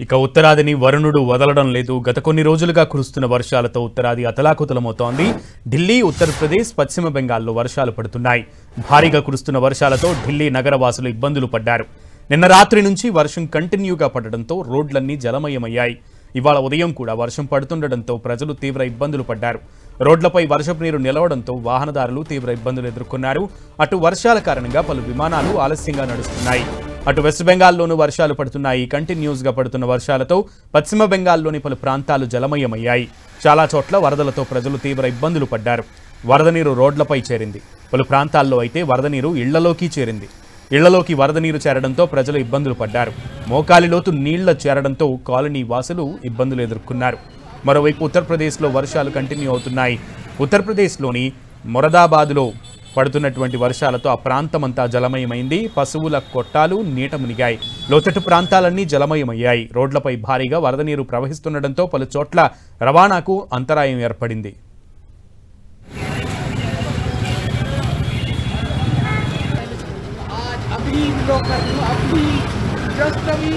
ఇక ఉత్తరాదిని వరుణుడు వదలడం లేదు. గత కొన్ని రోజులుగా కురుస్తున్న వర్షాలతో ఉత్తరాది అతలాకుతలమవుతోంది. ఢిల్లీ, ఉత్తరప్రదేశ్, పశ్చిమ బెంగాల్లో వర్షాలు పడుతున్నాయి. భారీగా కురుస్తున్న వర్షాలతో ఢిల్లీ నగరవాసులు ఇబ్బందులు పడ్డారు. నిన్న రాత్రి నుంచి వర్షం కంటిన్యూగా పడడంతో రోడ్లన్నీ జలమయమయ్యాయి. ఇవాళ ఉదయం కూడా వర్షం పడుతుండటంతో ప్రజలు తీవ్ర ఇబ్బందులు పడ్డారు. రోడ్లపై వర్షపు నీరు నిలవడంతో వాహనదారులు తీవ్ర ఇబ్బందులు ఎదుర్కొన్నారు. అటు వర్షాల కారణంగా పలు విమానాలు ఆలస్యంగా నడుస్తున్నాయి. అటు వెస్ట్ బెంగాల్లోనూ వర్షాలు పడుతున్నాయి. కంటిన్యూస్గా పడుతున్న వర్షాలతో పశ్చిమ బెంగాల్లోని పలు ప్రాంతాలు జలమయమయ్యాయి. చాలా చోట్ల వరదలతో ప్రజలు తీవ్ర ఇబ్బందులు పడ్డారు. వరద నీరు రోడ్లపై చేరింది. పలు ప్రాంతాల్లో అయితే వరద నీరు ఇళ్లలోకి చేరింది. ఇళ్లలోకి వరద నీరు చేరడంతో ప్రజలు ఇబ్బందులు పడ్డారు. మోకాలిలోతు నీళ్ల చేరడంతో కాలనీ వాసులు ఇబ్బందులు ఎదుర్కొన్నారు. మరోవైపు ఉత్తరప్రదేశ్లో వర్షాలు కంటిన్యూ అవుతున్నాయి. ఉత్తరప్రదేశ్లోని మొరదాబాద్లో పడుతున్నటువంటి వర్షాలతో ఆ ప్రాంతమంతా జలమయమైంది. పశువుల కొట్టాలు నీట మునిగాయి. లోతట్టు ప్రాంతాలన్నీ జలమయమయ్యాయి. రోడ్లపై భారీగా వరద నీరు ప్రవహిస్తుండటంతో పలు చోట్ల రవాణాకు అంతరాయం ఏర్పడింది. अभी जस्ट अभी